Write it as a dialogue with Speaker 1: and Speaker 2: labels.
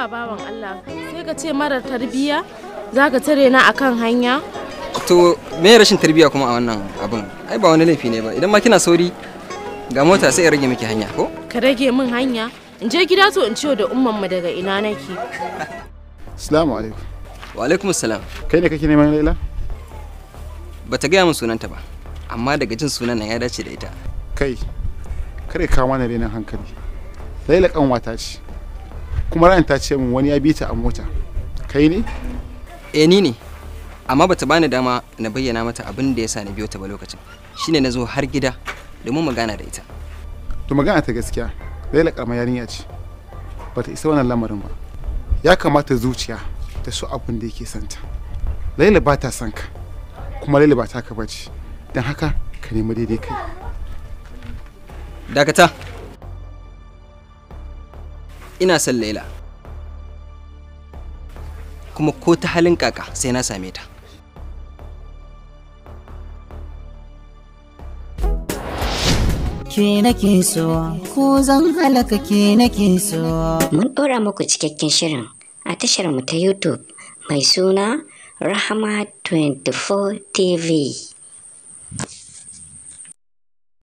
Speaker 1: haba bawan Allah, sai ka ce marar tarbiyya za ka tare na akan hanya?
Speaker 2: To me rashin tarbiyya kuma a wannan abin? Ai ba wani laifi ne ba. Idan ma kina sauri ga mota sai ya rage miki hanya ko?
Speaker 1: Ka rage min hanya? In je gida to in ciwo da umman mu daga ina nake.
Speaker 3: Assalamu alaikum.
Speaker 2: Wa alaikum assalam.
Speaker 3: Kai ne kake neman Laila?
Speaker 2: Bata gaya min sunanta ba, amma daga jin sunan nan ya dace da ita.
Speaker 3: Kai, kare kawo mana renin hankali. Laila kanwata ce. Kuma ran ta ce min wani ya bi ta a mota. Kai ne?
Speaker 2: Ni ne. Amma bata bani dama na bayyana mata abin da yasa na biyo ta ba lokacin. Shine nazo har gida domin magana da ita.
Speaker 3: To magana ta gaskiya, Laila karamar yarinya ce. Bata isa wannan lamarin ba. Ya kamata zuciya ta so abin da yake santa. Laila ba ta son ka. Kuma Laila ba ta ka bace. Dan haka ka nemi daidai kai.
Speaker 2: Dakata. Ina son Laila. Kuma ko ta halin kaka sai na same ta.
Speaker 4: Ke nake so, ko zan halaka ke nake so.
Speaker 5: Mun ɗora muku cikakken shirin a tashar mu ta YouTube mai suna Rahama 24 TV.